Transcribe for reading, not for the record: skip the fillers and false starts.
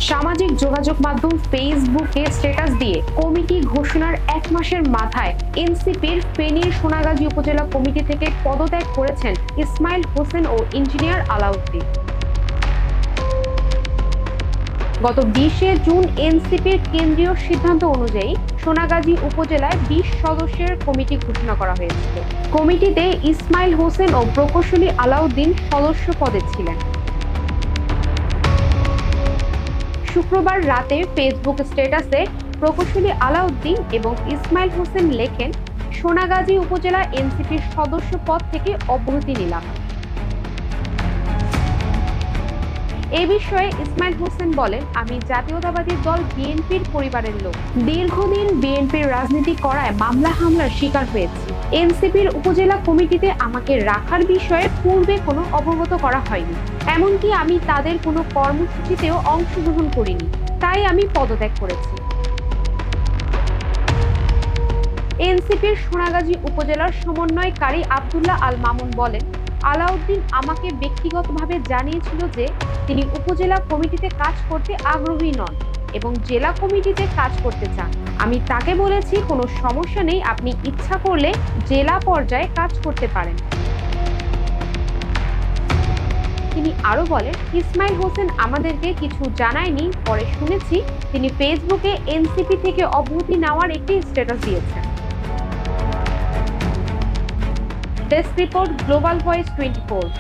সামাজিক যোগাযোগ মাধ্যম ফেসবুকে স্ট্যাটাস দিয়ে কমিটি ঘোষণার 1 মাসের মাথায় এনসিপির ফেনীর সোনাগাজী উপজেলা কমিটি থেকে পদত্যাগ করেছেন ইসমাইল হোসেন ও ইঞ্জিনিয়ার আলাউদ্দিন। গত 20শে জুন এনসিপির কেন্দ্রীয় সিদ্ধান্ত অনুযায়ী সোনাগাজী উপজেলায় 20 সদস্যের কমিটি ঘোষণা করা হয়েছিল। কমিটিতে ইসমাইল হোসেন ও প্রকৌশলী আলাউদ্দিন সদস্য পদে ছিলেন। শুক্রবার রাতে ফেসবুক স্ট্যাটাসে প্রকৌশলী আলাউদ্দিন এবং ইসমাইল হোসেন লেখেন, সোনাগাজী উপজেলা এনসিপির সদস্য পদ থেকে অব্যাহতি নিলাম। এ বিষয়ে ইসমাইল হোসেন বলেন, আমি জাতীয়তাবাদী দল বিএনপির পরিবারের লোক। দীর্ঘদিন বিএনপির রাজনীতি করায় মামলা হামলার শিকার হয়েছি। এনসিপির উপজেলা কমিটিতে আমাকে রাখার বিষয়ে পূর্বে কোনো অবগত করা হয়নি। এমনকি আমি তাদের কোনো কর্মসূচিতেও অংশগ্রহণ করিনি। তাই আমি পদত্যাগ করেছি। এনসিপির সোনাগাজী উপজেলার সমন্বয়কারী আব্দুল্লাহ আল মামুন বলেন, আলাউদ্দিন আমাকে ব্যক্তিগতভাবে জানিয়েছিল যে তিনি উপজেলা কমিটিতে কাজ করতে আগ্রহী নন এবং জেলা কমিটিতে কাজ করতে চান। আমি তাকে বলেছি, কোনো সমস্যা নেই, আপনি ইচ্ছা করলে জেলা পর্যায়ে কাজ করতে পারেন। তিনি আরো বলেন, ইসমাইল হোসেন আমাদেরকে কিছু জানায়নি, পরে শুনেছি তিনি ফেসবুকে এনসিপি থেকে অব্যাহতি নেওয়ার একটি স্ট্যাটাস দিয়েছেন। Desk report, global voice 24।